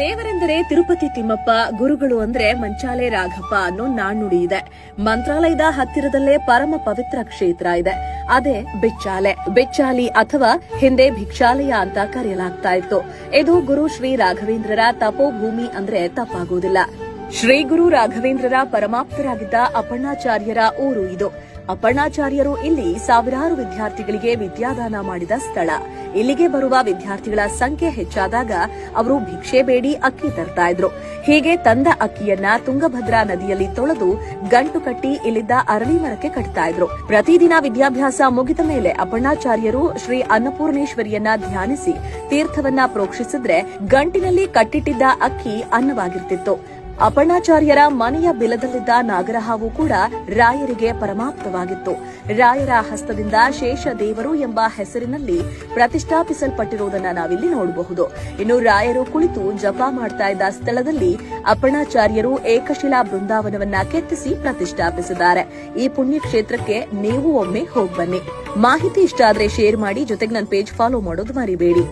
ದೇವರೆಂದರೆ ತಿರುಪತಿ ತಿಮ್ಮಪ್ಪ, ಗುರುಗಳು ಅಂದ್ರೆ ಮಂಚಾಲೆ ರಾಘಪ್ಪ ಅನ್ನೋ ನಾಣ್ಣುಡಿ ಇದೆ. ಮಂತ್ರಾಲಯದ ಹತ್ತಿರದಲ್ಲೇ ಪರಮ ಪವಿತ್ರ ಕ್ಷೇತ್ರ ಇದೆ. ಅದೇ ಬೆಚ್ಚಾಲಿ ಅಥವಾ ಹಿಂದೆ ಭಿಕ್ಷಾಲಯ ಅಂತ ಕರೆಯಲಾಗ್ತಾ ಇತ್ತು. ಇದು ಗುರು ಶ್ರೀ ರಾಘವೇಂದ್ರರ ತಪೋಭೂಮಿ ಅಂದ್ರೆ ತಪ್ಪಾಗುವುದಿಲ್ಲ. ಶ್ರೀ ಗುರು ರಾಘವೇಂದ್ರರ ಪರಮಾಪ್ತರಾಗಿದ್ದ ಅಪ್ಪಣ್ಣಾಚಾರ್ಯರ ಊರು ಇದು. ಅಪ್ಪಣ್ಣಾಚಾರ್ಯರು ಇಲ್ಲಿ ಸಾವಿರಾರು ವಿದ್ಯಾರ್ಥಿಗಳಿಗೆ ವಿದ್ಯಾದಾನ ಮಾಡಿದ ಸ್ಥಳ. ಇಲ್ಲಿಗೆ ಬರುವ ವಿದ್ಯಾರ್ಥಿಗಳ ಸಂಖ್ಯೆ ಹೆಚ್ಚಾದಾಗ ಅವರು ಭಿಕ್ಷೆ ಬೇಡಿ ಅಕ್ಕಿ ತರ್ತಾ ಇದ್ರು. ಹೀಗೆ ತಂದ ಅಕ್ಕಿಯನ್ನ ತುಂಗಭದ್ರಾ ನದಿಯಲ್ಲಿ ತೊಳೆದು ಗಂಟು ಕಟ್ಟಿ ಇಲ್ಲಿದ್ದ ಅರಳಿ ಮರಕ್ಕೆ ಕಟ್ತಾ ಇದ್ರು. ಪ್ರತಿದಿನ ವಿದ್ಯಾಭ್ಯಾಸ ಮುಗಿದ ಮೇಲೆ ಅಪ್ಪಣ್ಣಾಚಾರ್ಯರು ಶ್ರೀ ಅನ್ನಪೂರ್ಣೇಶ್ವರಿಯನ್ನ ಧ್ಯಾನಿಸಿ ತೀರ್ಥವನ್ನ ಪ್ರೋಕ್ಷಿಸಿದ್ರೆ ಗಂಟಿನಲ್ಲಿ ಕಟ್ಟಿಟ್ಟಿದ್ದ ಅಕ್ಕಿ ಅನ್ನವಾಗಿರ್ತಿತ್ತು. ಅಪ್ಪಣ್ಣಾಚಾರ್ಯರ ಮನೆಯ ಬಿಲದಲ್ಲಿದ್ದ ನಾಗರಹಾವು ಕೂಡ ರಾಯರಿಗೆ ಪರಮಾಪ್ತವಾಗಿತ್ತು. ರಾಯರ ಹಸ್ತದಿಂದ ಶೇಷದೇವರು ಎಂಬ ಹೆಸರಿನಲ್ಲಿ ಪ್ರತಿಷ್ಠಾಪಿಸಲ್ಪಟ್ಟಿರುವುದನ್ನು ನಾವಿಲ್ಲಿ ನೋಡಬಹುದು. ಇನ್ನು ರಾಯರು ಕುಳಿತು ಜಪ ಮಾಡ್ತಾ ಇದ್ದ ಸ್ಥಳದಲ್ಲಿ ಅಪ್ಪಣ್ಣಾಚಾರ್ಯರು ಏಕಶಿಲಾ ಬೃಂದಾವನವನ್ನ ಕೆತ್ತಿಸಿ ಪ್ರತಿಷ್ಠಾಪಿಸಿದ್ದಾರೆ. ಈ ಪುಣ್ಯ ಕ್ಷೇತ್ರಕ್ಕೆ ನೀವು ಒಮ್ಮೆ ಹೋಗ್ಬನ್ನಿ. ಮಾಹಿತಿ ಇಷ್ಟ ಆದ್ರೆ ಶೇರ್ ಮಾಡಿ, ಜೊತೆಗೆ ನನ್ನ ಪೇಜ್ ಫಾಲೋ ಮಾಡೋದು ಮರಿಬೇಡಿ.